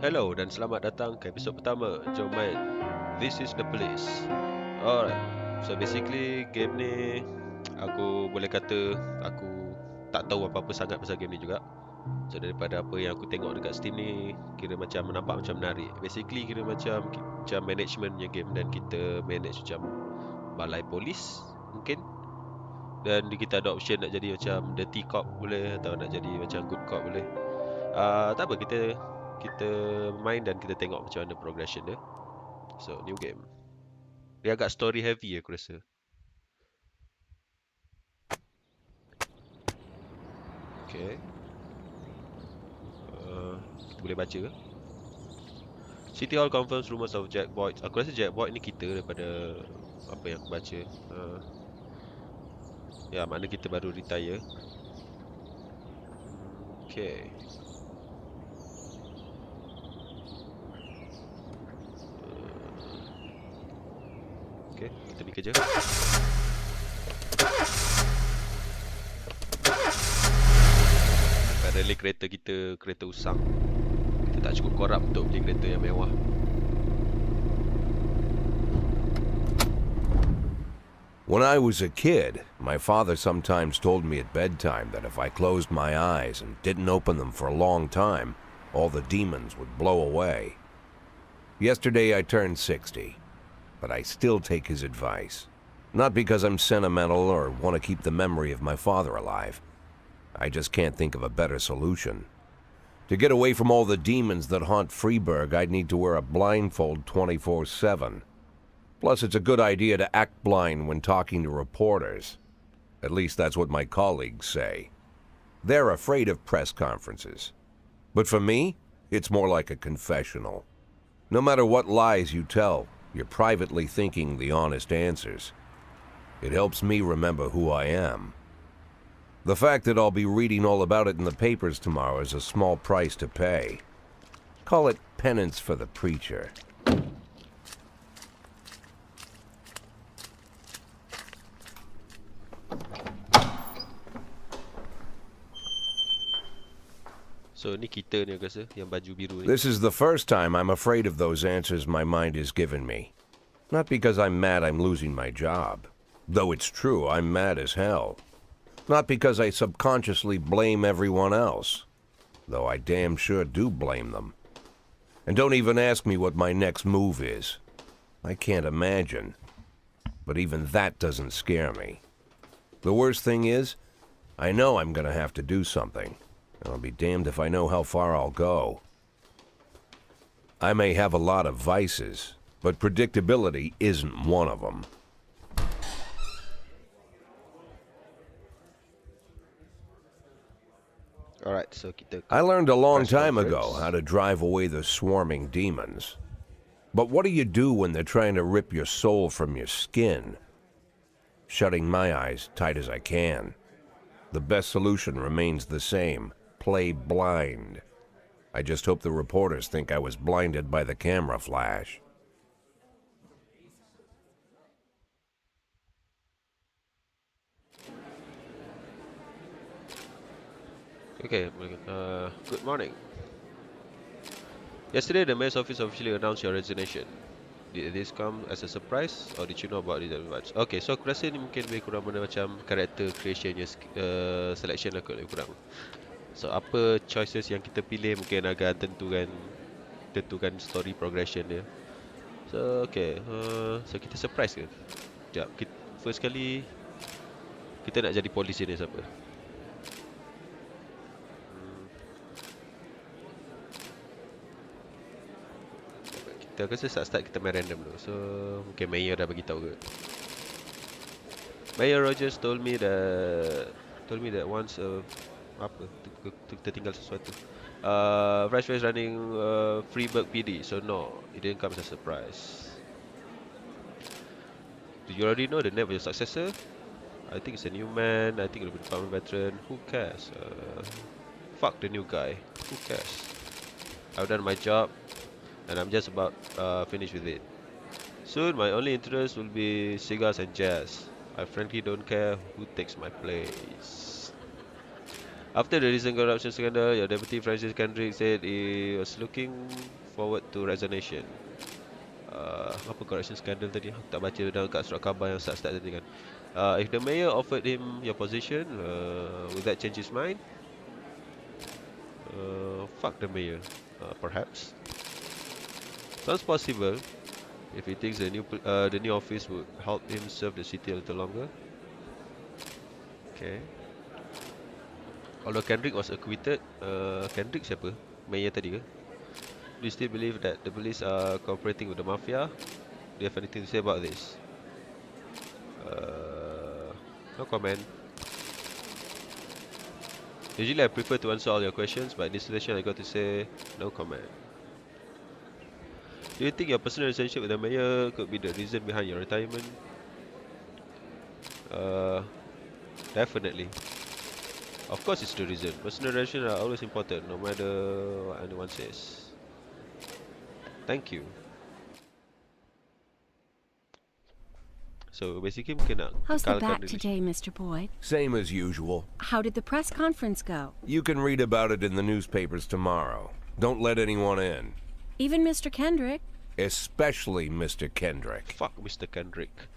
Hello dan selamat datang ke episod pertama. Jom main This is the Police. Alright. So basically game ni aku boleh kata aku tak tahu apa-apa sangat pasal game ni juga. So daripada apa yang aku tengok dekat Steam ni, kira macam nampak macam menarik. Basically kira macam managementnya game dan kita manage macam balai polis mungkin. Dan kita ada option nak jadi macam dirty cop boleh atau nak jadi macam good cop boleh. Tak apa, kita main dan kita tengok macam mana progression dia. So new game. Dia agak story heavy aku rasa. Okay. Kita boleh baca ke? City Hall confirms rumors of Jack Boyd. Aku rasa Jack Boyd ni kita daripada apa yang aku baca. Ya, makna kita baru retire. Okay. Okay, kita pergi kerja. Apparently kereta kita kereta usang. Kita tak cukup korup untuk beli kereta yang mewah. When I was a kid, my father sometimes told me at bedtime that if I closed my eyes and didn't open them for a long time, all the demons would blow away. Yesterday I turned 60, but I still take his advice. Not because I'm sentimental or want to keep the memory of my father alive. I just can't think of a better solution. To get away from all the demons that haunt Freeburg, I'd need to wear a blindfold 24/7. Plus, it's a good idea to act blind when talking to reporters. At least that's what my colleagues say. They're afraid of press conferences. But for me, it's more like a confessional. No matter what lies you tell, you're privately thinking the honest answers. It helps me remember who I am. The fact that I'll be reading all about it in the papers tomorrow is a small price to pay. Call it penance for the preacher. So ni kita ni aku rasa yang baju biru ni. This is the first time I'm afraid of those answers my mind has given me. Not because I'm mad I'm losing my job. Though it's true, I'm mad as hell. Not because I subconsciously blame everyone else. Though I damn sure do blame them. And don't even ask me what my next move is. I can't imagine. But even that doesn't scare me. The worst thing is, I know I'm gonna have to do something. I'll be damned if I know how far I'll go. I may have a lot of vices, but predictability isn't one of them. Alright, so kita I learned a long press time conference. ago how to drive away the swarming demons. But what do you do when they're trying to rip your soul from your skin? Shutting my eyes tight as I can. The best solution remains the same. Play blind. I just hope the reporters think I was blinded by the camera flash. Okay, good morning. Yesterday, the mayor's office officially announced your resignation. Did this come as a surprise or did you know about it in advance? Okay, so aku rasa ni mungkin lebih kurang benda macam character creation selection lah kot lebih kurang. So apa choices yang kita pilih mungkin akan tentukan story progression dia. So okay, so kita surprise ke? Sekejap, first kali kita nak jadi polis ni siapa? Kita rasa start kita main random dulu. So mungkin Mayor dah bagi tahu ke. Mayor Rogers told me that once apa kita tinggal sesuatu. Fresh is running Freeburg PD, so no, it didn't come as a surprise. Do you already know the name of your successor? I think it's a new man. I think it'll be a department veteran. Who cares? Fuck the new guy. Who cares? I've done my job, and I'm just about finished with it. Soon, my only interest will be cigars and jazz. I frankly don't care who takes my place. After the recent corruption scandal, your deputy Francis Kendrick said he was looking forward to resignation. Apa corruption scandal tadi? Aku tak baca dalam kat surat khabar yang start tadi kan. If the mayor offered him your position, will that change his mind? Fuck the mayor, perhaps. Sounds possible. If he thinks the new office would help him serve the city a little longer. Okay. Although Kendrick was acquitted, Kendrick siapa? Mayor tadi ke? Do you still believe that the police are cooperating with the mafia? Do you have anything to say about this? No comment. Usually I prefer to answer all your questions, but in this situation I got to say no comment. Do you think your personal relationship with the mayor could be the reason behind your retirement? Definitely. Of course it's the reason. Personal relations are always important, no matter what anyone says. Thank you. So basically mungkin nak How's the kekalkan back relationship. today, Mr. Boyd? Same as usual. How did the press conference go? You can read about it in the newspapers tomorrow. Don't let anyone in. Even Mr. Kendrick? Especially Mr. Kendrick. Fuck Mr. Kendrick.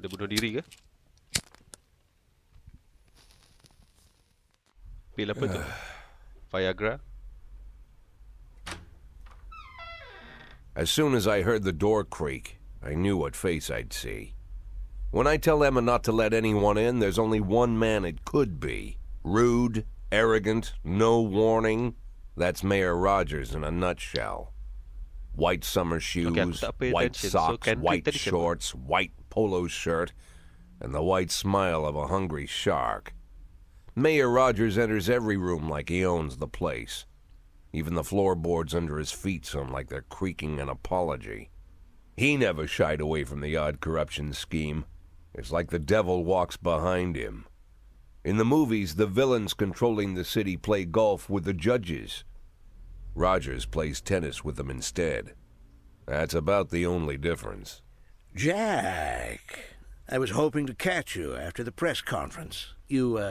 Dia bunuh diri ke? Pil apa tu? Viagra? As soon as I heard the door creak, I knew what face I'd see. When I tell Emma not to let anyone in, there's only one man it could be. Rude, arrogant, no warning. That's Mayor Rogers in a nutshell. White summer shoes, aku tak pay white attention. So socks, Kendrick white tadi siapa? shorts, white polo shirt, and the white smile of a hungry shark. Mayor Rogers enters every room like he owns the place. Even the floorboards under his feet sound like they're creaking an apology. He never shied away from the odd corruption scheme. It's like the devil walks behind him. In the movies, the villains controlling the city play golf with the judges. Rogers plays tennis with them instead. That's about the only difference. Jack, I was hoping to catch you after the press conference. You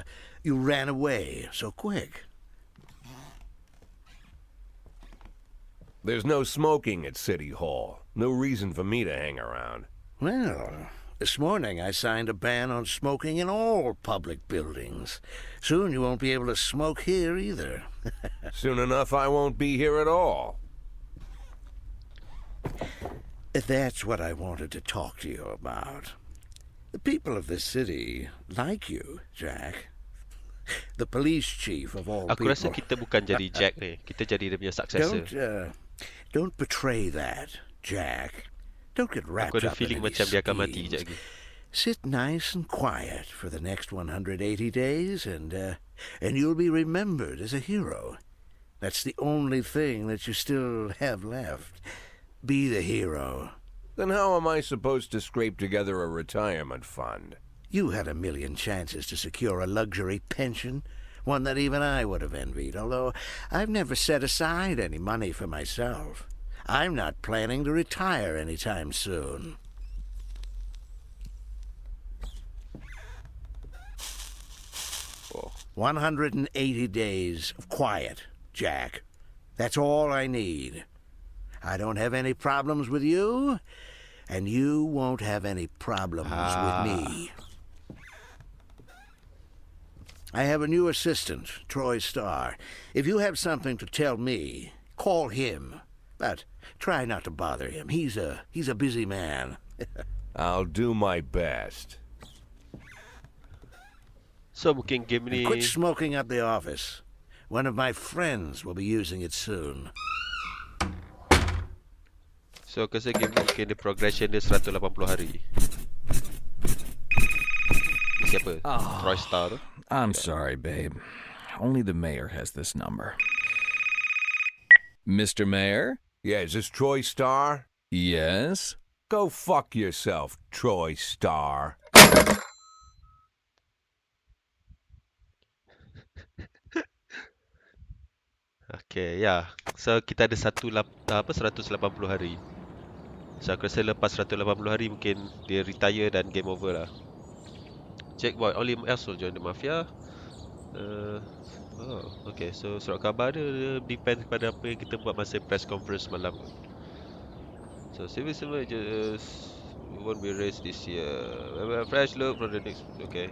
ran away so quick. There's no smoking at City Hall. No reason for me to hang around. Well, this morning I signed a ban on smoking in all public buildings. Soon you won't be able to smoke here either. Soon enough, I won't be here at all. That's what I wanted to talk to you about. The people of this city like you, Jack. The police chief of all Aku rasa people. kita bukan jadi Jack ni. Kita jadi dia punya successor. Don't betray that, Jack. Don't get wrapped Aku ada up feeling in macam these dia akan mati schemes. kejap lagi. Sit nice and quiet for the next 180 days, and you'll be remembered as a hero. That's the only thing that you still have left. Be the hero. Then how am I supposed to scrape together a retirement fund? You had a million chances to secure a luxury pension, one that even I would have envied, although I've never set aside any money for myself. I'm not planning to retire anytime soon. Oh. 180 days of quiet, Jack. That's all I need. I don't have any problems with you, and you won't have any problems with me. I have a new assistant, Troy Starr. If you have something to tell me, call him. But try not to bother him. He's a busy man. I'll do my best. So mungkin game ni Quit smoking up the office. One of my friends will be using it soon. So aku rasa game ni mungkin dia progression dia 180 hari. Ni siapa? Troy Star tu. I'm sorry, babe. Only the mayor has this number. Mr. Mayor? Yeah, is this Troy Starr? Yes? Go fuck yourself, Troy Starr. Okay, ya. So kita ada 180 hari. So aku rasa lepas 180 hari mungkin dia retire dan game over lah. Jack Boy, only else will join the mafia. Uh, oh, okay. So surat khabar dia depend kepada apa yang kita buat masa press conference malam. So civil servant just won't be raised this year. Fresh look from the next. Okay.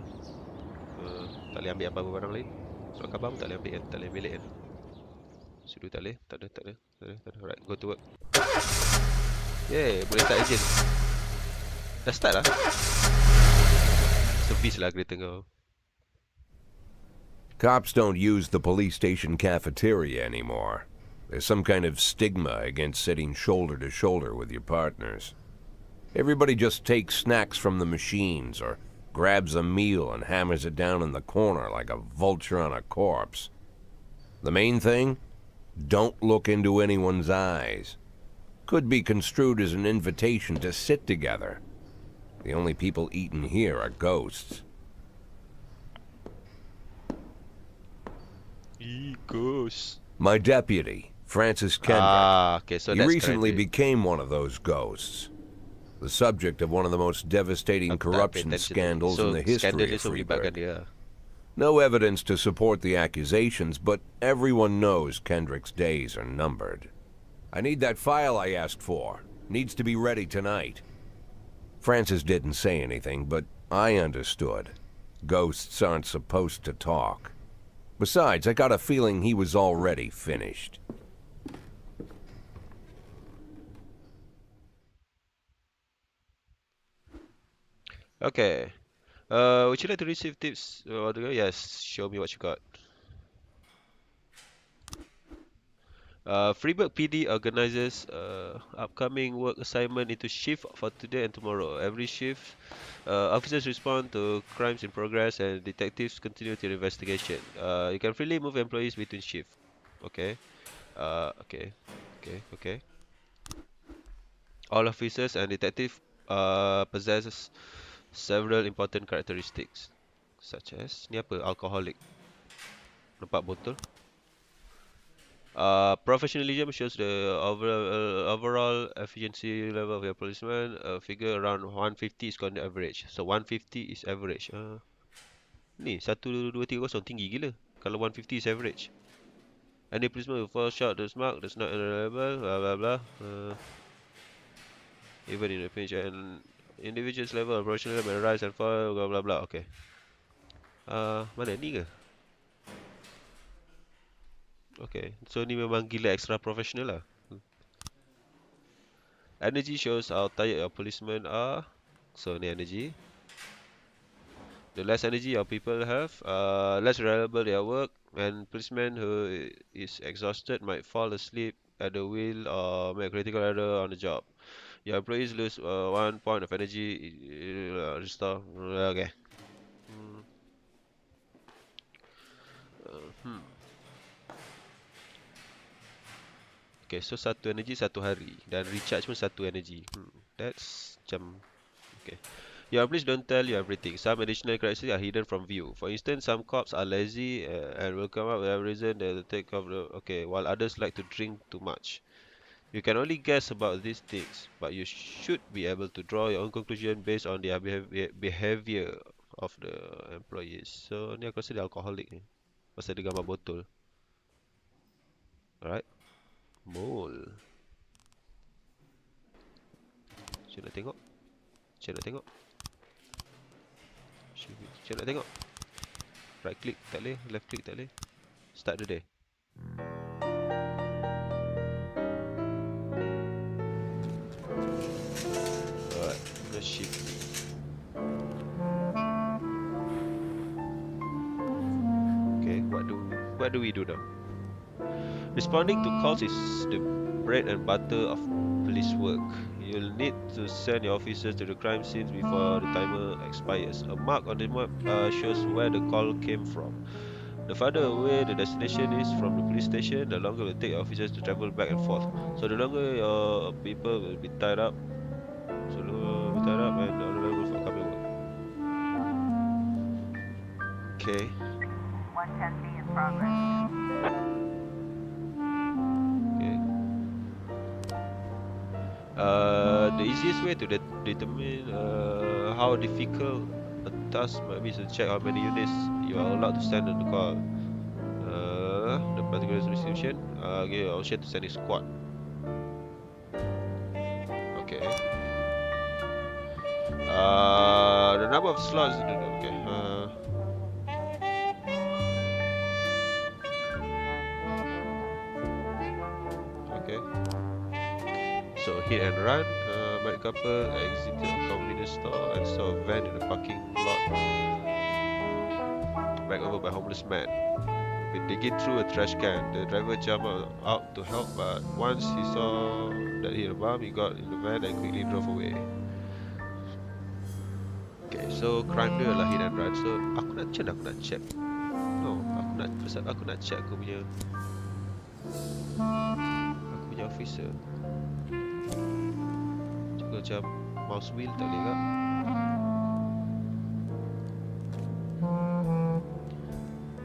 Tak boleh ambil apa-apa barang lain. Surat khabar pun tak boleh ambil kan. Tak boleh ambil kan. Sudu tak boleh. Tak ada. Alright, go to work. Yeah, boleh start agent. Dah start lah. Servis lah kereta kau. Cops don't use the police station cafeteria anymore. There's some kind of stigma against sitting shoulder to shoulder with your partners. Everybody just takes snacks from the machines or grabs a meal and hammers it down in the corner like a vulture on a corpse. The main thing? Don't look into anyone's eyes. Could be construed as an invitation to sit together. The only people eaten here are ghosts. Ghost. My deputy, Francis Kendrick. Okay, so he that's recently correct. became one of those ghosts. The subject of one of the most devastating Aku tak pay corruption attention. scandals So, in the history skandal of dia so melibatkan Freeburg. dia. No evidence to support the accusations, but everyone knows Kendrick's days are numbered. I need that file I asked for. Needs to be ready tonight. Francis didn't say anything, but I understood. Ghosts aren't supposed to talk. Besides, I got a feeling he was already finished. Okay. Would you like to receive tips? Yes, show me what you got. Freeburg PD organizes upcoming work assignment into shift for today and tomorrow. Every shift, officers respond to crimes in progress and detectives continue their investigation. You can freely move employees between shifts. Okay. Okay. All officers and detectives possess several important characteristics, such as ni apa? Alcoholic. Nampak botol. Professionalism shows the overall efficiency level of your policeman. Figure around 150 is considered average. So 150 is average. Ni 1230 tinggi gila. Kalau 150 is average. Any policeman who falls short of the mark does not reliable. Blah blah blah. Even in a pinch, and individual's level of professionalism may rise and fall. Blah blah blah. Okay. Mana ni ke? Okay, so ni memang gila extra professional lah. Energy shows how tired your policemen are. So ni energy. The less energy your people have, less reliable their work. And policemen who is exhausted might fall asleep at the wheel or make a critical error on the job. Your employees lose 1 point of energy. Restore. Okay. Okay, so satu energy satu hari dan recharge pun satu energy. That's macam okay. Your employees don't tell you everything. Some additional characteristics are hidden from view. For instance, some cops are lazy and will come up with a reason they'll take off the while others like to drink too much. You can only guess about these things, but you should be able to draw your own conclusion based on their behavior of the employees. So ni aku rasa dia alcoholic ni. Pasal dia gambar botol. Alright. Mole. Cik nak tengok? Cik nak tengok? Right click tak boleh, left click tak boleh. Start the day. Alright, let's shift ni. Okay, what do we do now? Responding to calls is the bread and butter of police work. You'll need to send your officers to the crime scenes before the timer expires. A mark on the map shows where the call came from. The farther away the destination is from the police station, the longer it will take officers to travel back and forth. So the longer your people will be tied up, and unavailable for coming work. Okay. 110B in progress. easiest way to determine how difficult a task might be is to check how many units you are allowed to send on the call. The particular description. Give you option to send a squad. Okay. The number of slots. Okay. Okay. So hit and run. Married couple exited a convenience store and saw a van in the parking lot. Backed over by homeless man. Been digging through a trash can. The driver jumped out to help, but once he saw that he had a bomb, he got in the van and quickly drove away. Okay, so crime dia adalah hit and run. So aku nak check. No, aku nak check aku punya officer. Juga macam mouse wheel tak boleh kak?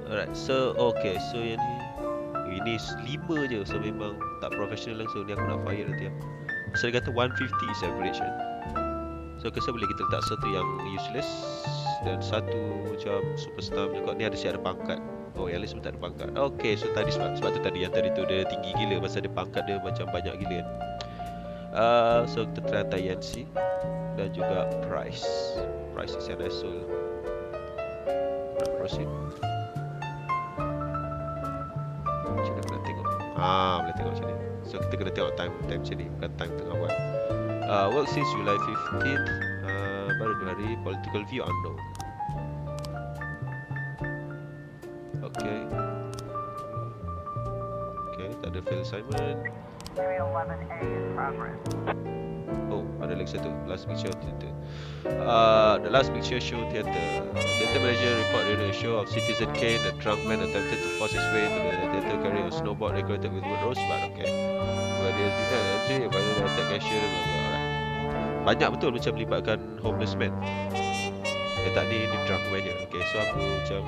Alright, so okay, so yang ni 5 je, so memang tak professional langsung. Ni aku nak fire nanti. So dia kata 150 is average kan. So kesal boleh kita letak satu yang useless dan satu macam superstar punya kot. Ni ada siap ada pangkat. Oh, yang lain semua tak ada pangkat. Okay, so tadi sebab tu tadi yang tadi tu dia tinggi gila, pasal dia pangkat dia macam banyak gila kan. So kita try hantar Yancy dan juga Price is yang I sold. Nak proceed. Macam mana nak tengok? Boleh tengok macam ni. So kita kena tengok time macam ni, bukan time tengah buat. Work since July 15th. Baru 2 hari. Political view unknown. Okay. Okay, tak ada fail assignment. 311A in progress. Oh, ada lagi satu. Last picture of theater. The last picture show theater. Theater manager report during a show of Citizen Kane, a drunk man attempted to force his way to the theater carrying a snowboard decorated with wood rosebud. Okay. But he has denied entry by the attack cashier. Alright. Banyak betul macam melibatkan homeless man. Tak ni drunk man je. Okay, so aku macam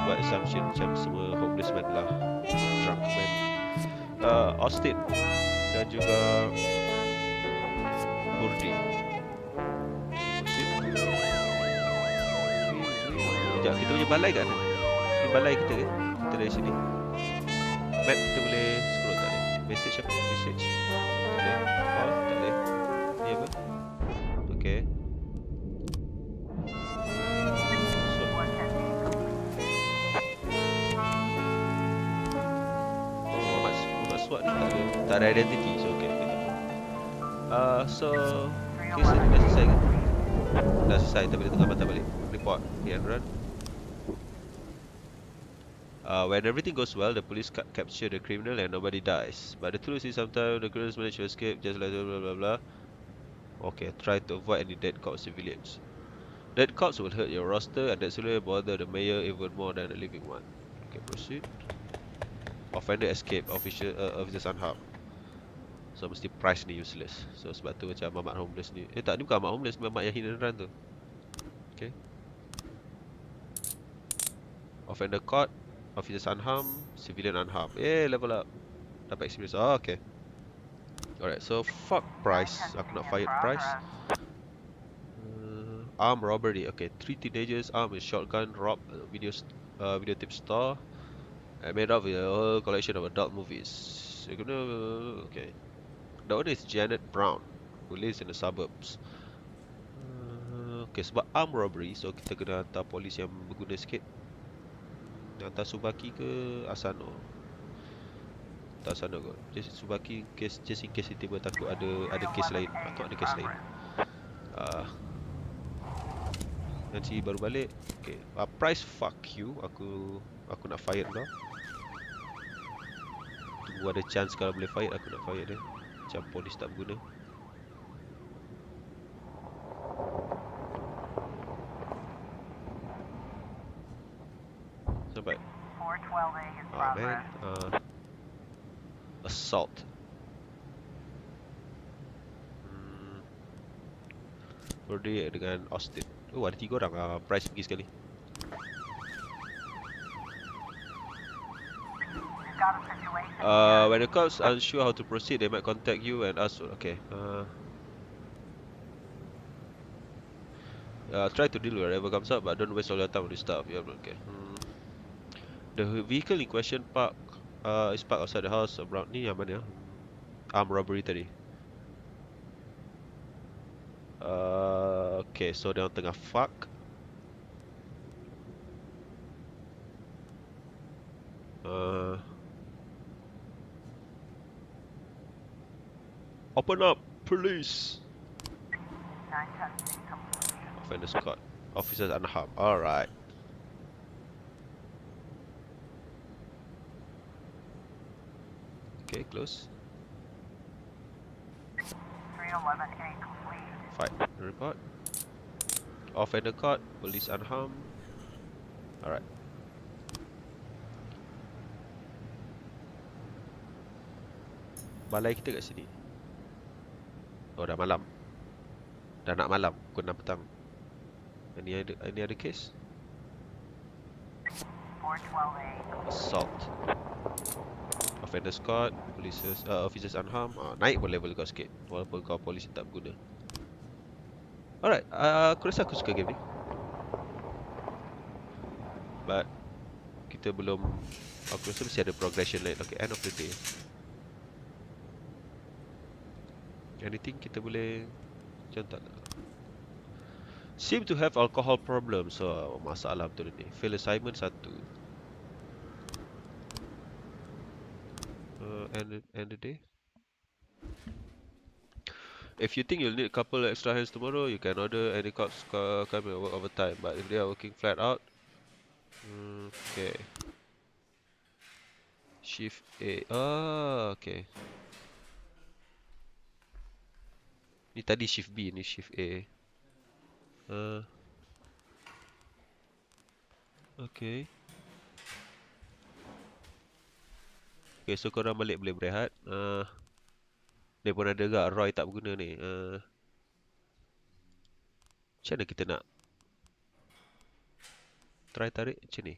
buat assumption macam semua homeless man lah drunk man. Austin dan juga Burdi. Sekejap, kita punya balai kat mana? Ini balai kita ke? Kita dari sini. Map kita boleh scroll tak boleh? Message apa? Message. Tak boleh. Call tak boleh. Ni apa? Okay. Swat ni tak ada identity, so okay. So kes ni dah selesai kan? Dah selesai, tapi dia tengah patah balik. Report, hit and run. When everything goes well, the police capture the criminal and nobody dies. But the truth is sometimes the criminals manage to escape just like blah blah blah. Okay, try to avoid any dead cops civilians. Dead cops will hurt your roster and that's really bother the mayor even more than the living one. Okay, proceed. Offender escape, officers unharmed. So mesti Price ni useless. So sebab tu macam mamat homeless ni. Tak, ni bukan mamat homeless, mamat yang hit and run tu. Okay. Offender caught, officers unharmed, civilian unharmed. Level up. Dapat experience. Okay. Alright, so fuck Price. Aku nak fire Price. Armed robbery. Okay, 3 teenagers armed with shotgun robbed a videotape store. I made up with a whole collection of adult movies. Okay. The owner is Janet Brown, who lives in the suburbs. Okay, sebab armed robbery, so kita kena hantar polis yang berguna sikit. Hantar Subaki ke Asano? Tak Asano kot. Just Subaki just in case tiba takut ada kes lain. Atau ada kes lain. Nanti baru balik. Okay. Price fuck you. Aku nak fire kau. Tunggu ada chance kalau boleh fire, aku nak fire dia. Macam polis tak berguna. Sampai. 412A in Man. progress. Assault. Brody dengan Austin. Oh, ada 3 orang. Price pergi sekali. Got a situation. When the cops unsure how to proceed, they might contact you and ask. Okay. Try to deal with whatever comes up, but don't waste all your time on this stuff. Yeah, okay. The vehicle in question is parked outside the house around ni yang mana? Armed robbery tadi. Okay, so dia orang tengah fuck. Open up, police. 9 testing complete. Offenders caught. Officers unharmed. Alright. Okay, close. 311A complete. Fight. Report. Offender caught. Police unharmed. Alright. Balai kita kat sini. Oh, dah malam. Dah nak malam. Pukul 6 petang. Any other case? 412A. Assault. Offenders caught. Officers unharmed. Naik pun level kau sikit. Walaupun kau polis tak berguna. Alright. Aku rasa aku suka game ni. But kita belum. Aku rasa mesti ada progression lain. Okay, end of the day. Anything kita boleh macam tak? Seem to have alcohol problems. So masalah betul ni. Fail assignment 1. End the day. If you think you'll need a couple extra hands tomorrow, you can order any cops come and work overtime. But if they are working flat out, okay. Shift A. Okay. Ni tadi shift B, ni shift A. Okay. Okay, so korang balik boleh berehat. Dia pun ada gak Roy tak berguna ni. Macam mana kita nak try tarik macam ni?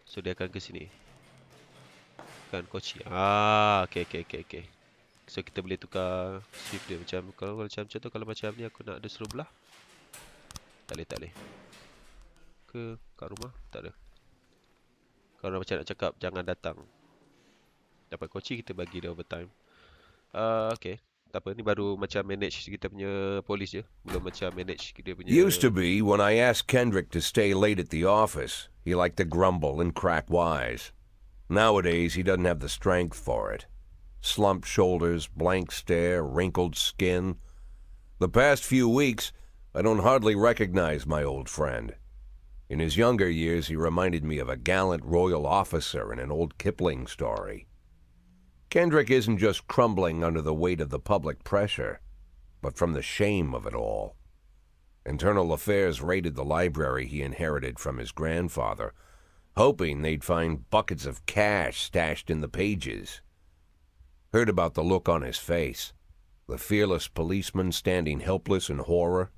So dia akan ke sini. Kan koci. Okay. So kita boleh tukar shift dia macam kalau macam tu, kalau macam ni aku nak ada suruh belah. Tak boleh. Ke kat rumah? Tak ada. Kalau macam nak cakap jangan datang. Dapat koci kita bagi dia overtime. Okay. Tak apa, ni baru macam manage kita punya polis je. Belum macam manage dia punya. Used to be, when I asked Kendrick to stay late at the office, he liked to grumble and crack wise. Nowadays, he doesn't have the strength for it. Slumped shoulders, blank stare, wrinkled skin. The past few weeks, I don't hardly recognize my old friend. In his younger years, he reminded me of a gallant royal officer in an old Kipling story. Kendrick isn't just crumbling under the weight of the public pressure, but from the shame of it all. Internal Affairs raided the library he inherited from his grandfather, hoping they'd find buckets of cash stashed in the pages. Heard about the look on his face, the fearless policeman standing helpless in horror.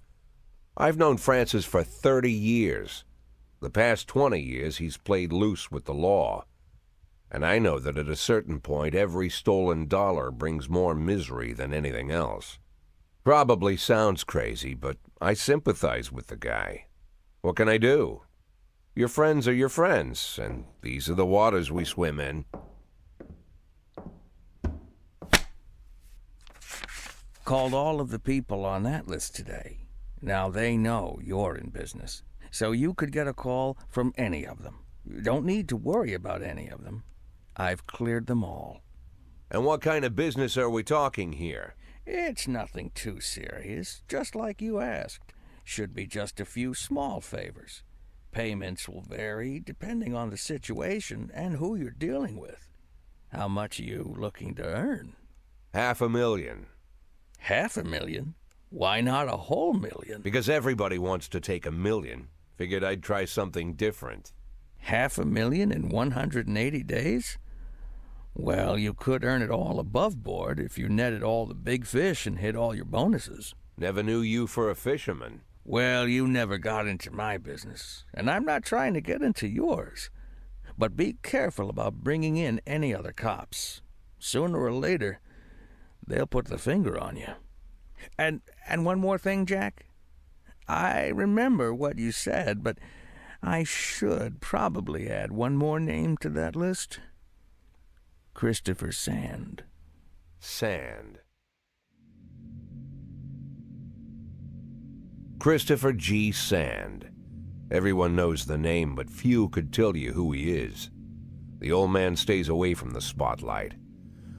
I've known Francis for 30 years. The past 20 years he's played loose with the law. And I know that at a certain point every stolen dollar brings more misery than anything else. Probably sounds crazy, but I sympathize with the guy. What can I do? Your friends are your friends, and these are the waters we swim in. Called all of the people on that list today. Now they know you're in business, so you could get a call from any of them. You don't need to worry about any of them. I've cleared them all. And what kind of business are we talking here? It's nothing too serious, just like you asked. Should be just a few small favors. Payments will vary depending on the situation and who you're dealing with. How much are you looking to earn? $500,000. $500,000? Why not a whole million? Because everybody wants to take $1 million. Figured I'd try something different. $500,000 in 180 days? Well, you could earn it all above board if you netted all the big fish and hit all your bonuses. Never knew you for a fisherman. Well, you never got into my business, and I'm not trying to get into yours. But be careful about bringing in any other cops. Sooner or later, they'll put the finger on you. And one more thing, Jack. I remember what you said, but I should probably add one more name to that list. Christopher Sand. Sand. Christopher G. Sand. Everyone knows the name, but few could tell you who he is. The old man stays away from the spotlight.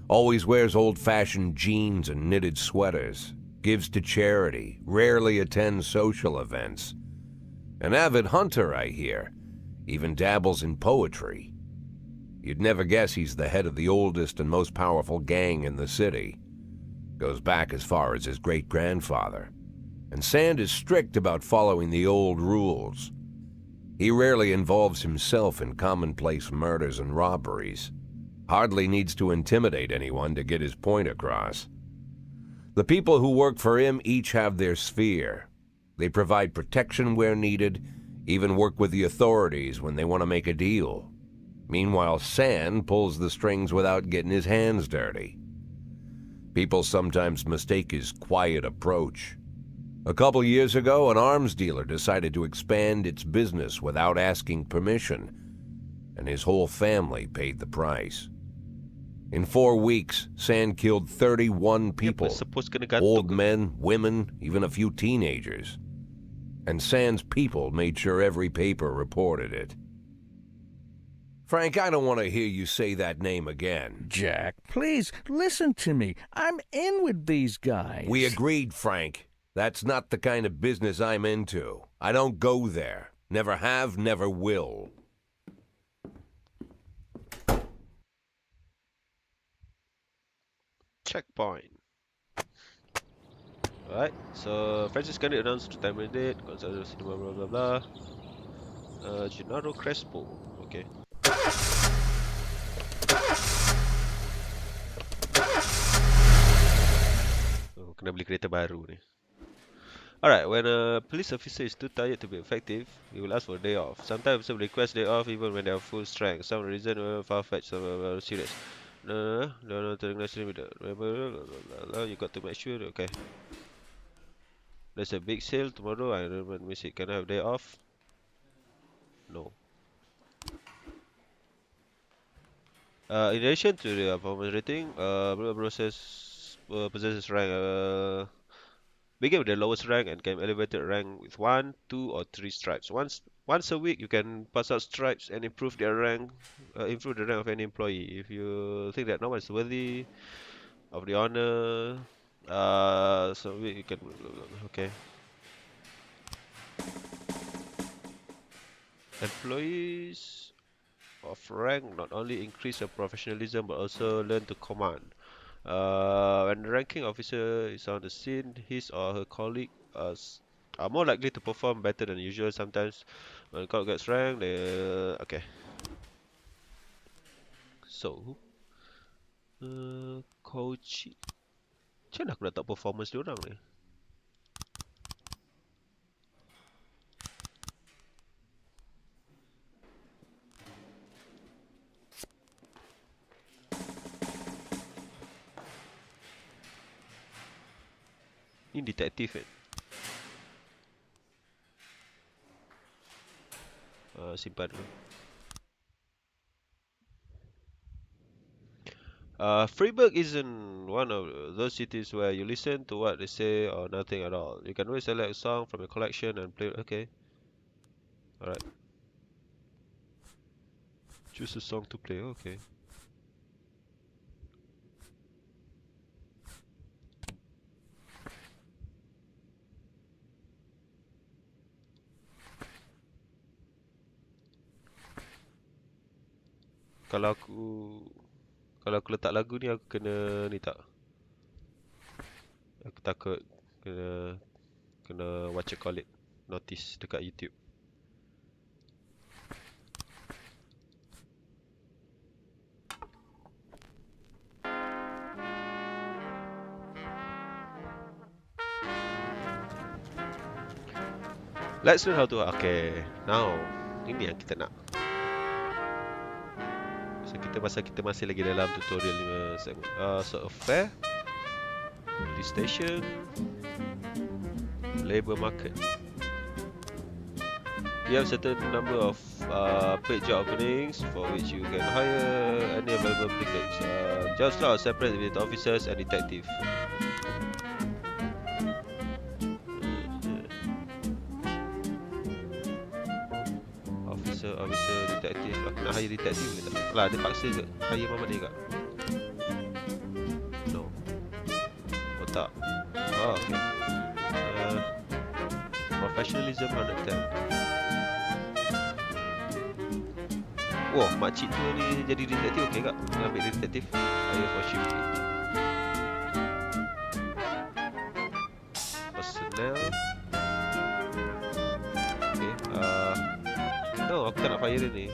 Always wears old-fashioned jeans and knitted sweaters. Gives to charity. Rarely attends social events. An avid hunter, I hear. Even dabbles in poetry. You'd never guess he's the head of the oldest and most powerful gang in the city. Goes back as far as his great-grandfather. And Sand is strict about following the old rules. He rarely involves himself in commonplace murders and robberies. Hardly needs to intimidate anyone to get his point across. The people who work for him each have their sphere. They provide protection where needed, even work with the authorities when they want to make a deal. Meanwhile, Sand pulls the strings without getting his hands dirty. People sometimes mistake his quiet approach. A couple years ago, an arms dealer decided to expand its business without asking permission, and his whole family paid the price. In 4 weeks, Sand killed 31 people, old men, women, even a few teenagers. And Sand's people made sure every paper reported it. Frank, I don't want to hear you say that name again. Jack, please, listen to me. I'm in with these guys. We agreed, Frank. That's not the kind of business I'm into. I don't go there. Never have, never will. Checkpoint. Alright, so Francis Candid announced the time and date, Gonzalo Cinema, blah blah blah. Gennaro Crespo, okay. Oh, kena beli kereta baru ni. Alright, when a police officer is too tired to be effective, he will ask for a day off. Sometimes they request day off even when they are full strength. Some reason far-fetched, some serious. No, you got to make sure, okay. There's a big sale tomorrow, I don't miss it. Can I have day off? No. In addition to the performance rating, possesses rank, begin with the lowest rank and can elevate rank with 1, 2, or 3 stripes. Once a week, you can pass out stripes and improve their rank, improve the rank of any employee. If you think that no one is worthy of the honor, so you can, okay. Employees of rank not only increase their professionalism but also learn to command. When the ranking officer is on the scene, his or her colleague are more likely to perform better than usual. Sometimes when the colleague gets ranked, they okay. So, coach, macam mana aku nak tahu performance diorang ni? Ini detektif kan? Simpan dulu. Freiburg isn't one of those cities where you listen to what they say or nothing at all. You can always select a song from your collection and play it. Okay. Alright. Choose a song to play. Okay. Kalau aku letak lagu ni aku kena ni tak? Aku takut kena what you call it, notice dekat YouTube. Let's learn how to. Okay, now ini yang kita nak. So kita masih lagi dalam tutorial 5 segmen. So affair. Police station. Labor market. You have certain number of paid job openings for which you can hire any available applicants. Job slots are separate with officers and detective. Officer, detective. Aku nak hire detective ke tak? Lah, dia paksa ke? Hire mama dia kak? No. Oh tak. Oh, okay. Professionalism 110. Wah, makcik tua ni jadi detektif okey kak? Dia ambil dia detektif. Hire for shift. Personnel. Okay. No, aku tak nak fire dia ni.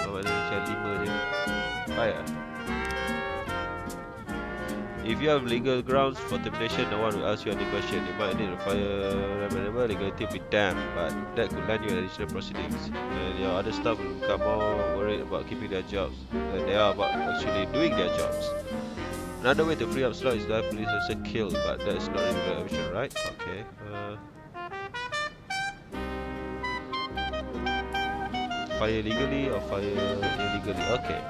Maknanya macam 5 je. Fire. If you have legal grounds for termination, no one will ask you any question. You might need to fire whenever legality will be damned, but that could land you in additional proceedings. And your other staff will become more worried about keeping their jobs than they are about actually doing their jobs. Another way to free up slots is to have police officer killed, but that's not really the option, right? Okay. Fire legally or fire illegally? Okay.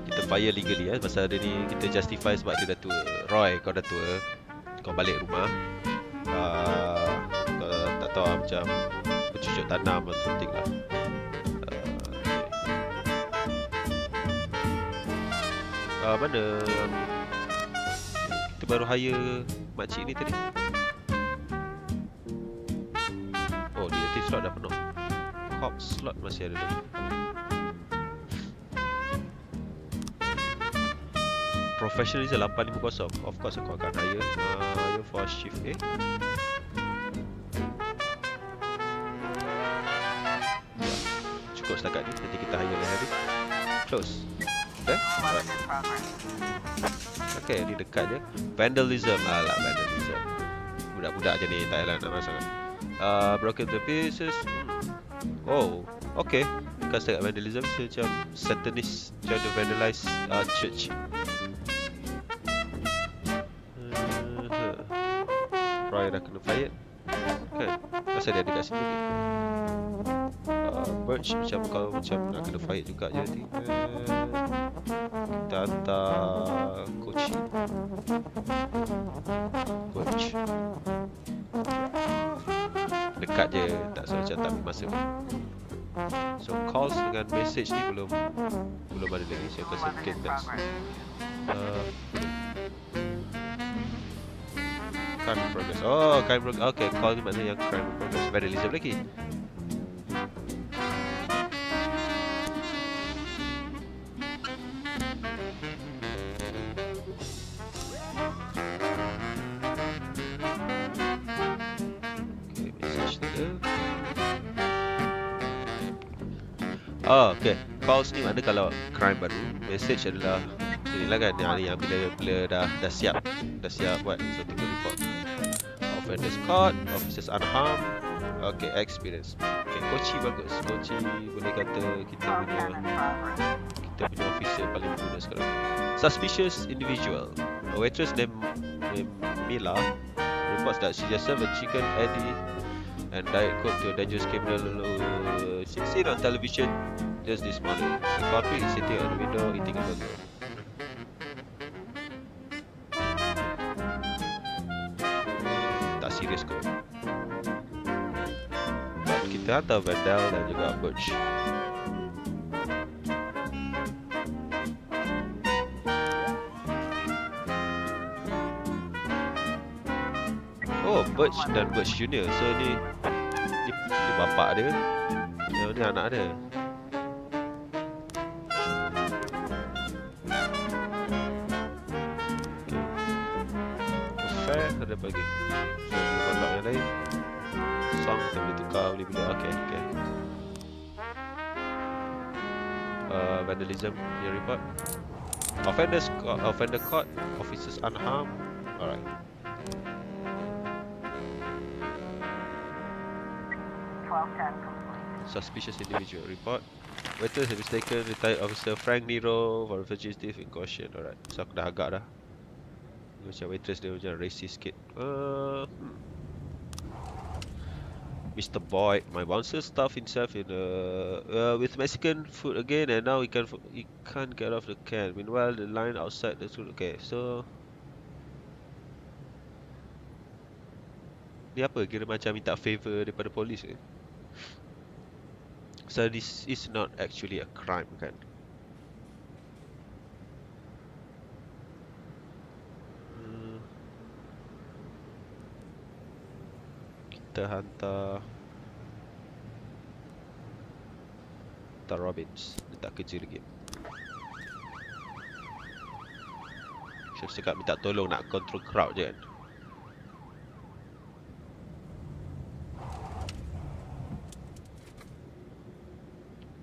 Kita fire legally pasal dia ni kita justify sebab dia dah tua. Roy, kau dah tua, kau balik rumah, kau tak tahu macam bercucuk tanam atau something lah. Mana kita baru hire makcik ni tadi? Oh, detective slot dah penuh. Cop slot masih ada lagi. Professionalism 850. Of course aku akan hire for shift A. Cukup setakat ni. Nanti kita hire lagi. Close. Okay? Alright. Okay, ni dekat je. Vandalism. Alah, vandalism. Budak-budak je ni, tak payah nak masuk. Broken to pieces. Oh, okay. Because dekat vandalism, macam satanist trying to vandalize church. Roy dah kena fired. Kan? Pasal dia ada kat sini. Birch macam kau macam nak kena fired juga je nanti. Kita hantar coach. Dekat je, tak macam tak ambil masa pun. So calls dengan message ni belum ada lagi. Saya rasa mungkin next. Crime in progress. Oh, crime in progress. Okay, call ni maknanya yang crime in progress. Vandalism lagi. Okay, message dia. Oh, okay. Calls ni maknanya kalau crime baru. Message adalah inilah kan yang bila dah siap buat so tinggal report. Offenders caught, officers unharmed. Okay, experience. Okay, Kochi bagus. Kochi boleh kata kita punya officer paling muda sekarang. Suspicious individual. A waitress named Mila reports that she just served a chicken Eddie and Diet Coke to a dangerous criminal she's seen on television just this morning. The culprit is sitting at the window eating a burger. Tak serius kot. But kita hantar Vandal dan juga Birch. Oh, Birch dan Birch Junior. So ni bapak dia. Yang ni anak dia. Okay. Fair ada bagi. So ni bapak yang lain. Song kita boleh tukar, boleh beli. Okay. Vandalism your report. Offender caught. Officers unharmed. Alright. Suspicious individual report. Waiters have mistaken retired officer Frank Nero for a fugitive in caution. Alright, so aku dah agak dah. macam waitress dia macam racist sikit. Mr. Boyd, my bouncer stuffed himself in with Mexican food again, and now he can't get off the can. Meanwhile, the line outside the school. Okay, so ni apa? Kira macam minta favor daripada polis ke? So this is not actually a crime, kan? Kita hantar Robbins. Dia tak kerja lagi. Saya cakap minta tolong nak control crowd je kan.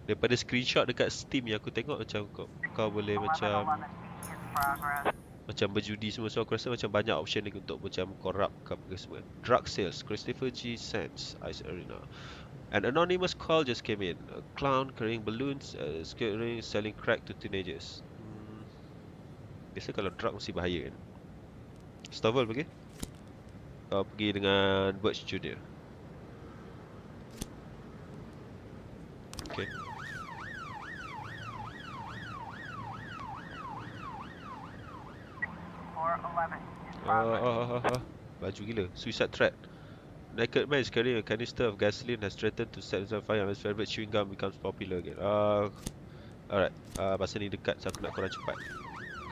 Daripada screenshot dekat Steam yang aku tengok, macam kau boleh macam berjudi semua. So aku rasa macam banyak option lagi untuk macam corrupt ke semua. Drug sales, Christopher G. Sands, Ice Arena. An anonymous call just came in. A clown carrying balloons, selling crack to teenagers. Biasa kalau drug mesti bahaya kan. Stovall pergi? Kau pergi dengan Birch Jr. Okay. Baju gila. Suicide threat. Naked man is carrying a canister of gasoline has threatened to set himself fire unless favorite chewing gum becomes popular again. Alright. Masa ni dekat, so aku nak korang cepat.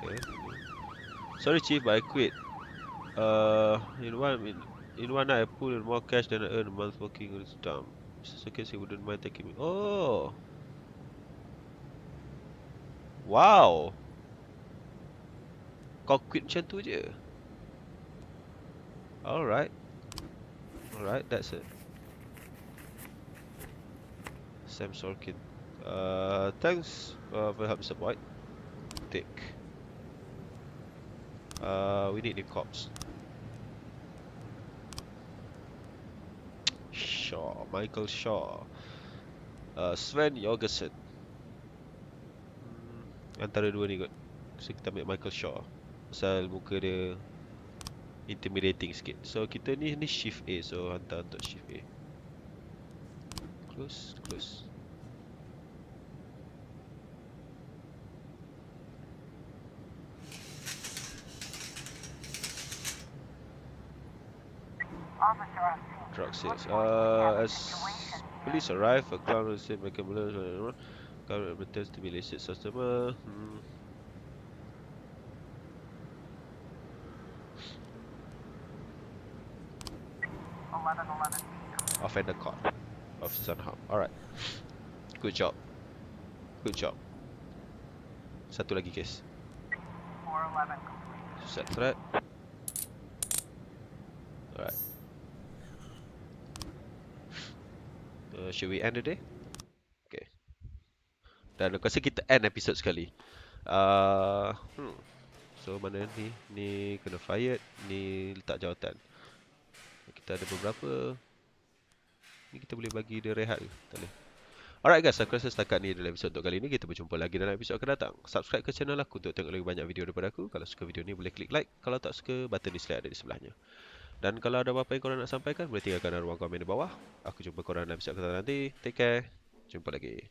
Okay. Sorry chief, but I quit. In one night I pulled more cash than I earned a month working. It's dumb. Mr. Circus, he wouldn't mind taking me. Oh. Wow. Kau quit macam tu je. Alright, that's it. Sam Sorkin. Thanks for help, Mr. Boyd. Dick. We need new cops. Shaw, Michael Shaw. Sven Jorgensen. Antara dua ni kot. So kita ambil Michael Shaw. Pasal muka dia intimidating sikit. So kita ni shift A. So hantar untuk shift A. Close. Drug sales. As police arrive, a clown will say make a balloon. Government pretends to be illicit customer. Offender caught. Officer harm. Alright. Good job. Satu lagi case. 411 complete. Set threat. Alright. Should we end the day? Okay. Dan aku rasa kita end episode sekali. So mana ni? Ni kena fired. Ni letak jawatan. Kita ada beberapa. Ni kita boleh bagi dia rehat ke? Tak boleh. Alright guys, aku rasa setakat ni dalam episod untuk kali ni. Kita berjumpa lagi dalam episod akan datang. Subscribe ke channel aku untuk tengok lagi banyak video daripada aku. Kalau suka video ni boleh klik like. Kalau tak suka, button dislike ada di sebelahnya. Dan kalau ada apa-apa yang korang nak sampaikan, boleh tinggalkan dalam ruang komen di bawah. Aku jumpa korang dalam episod akan datang nanti. Take care. Jumpa lagi.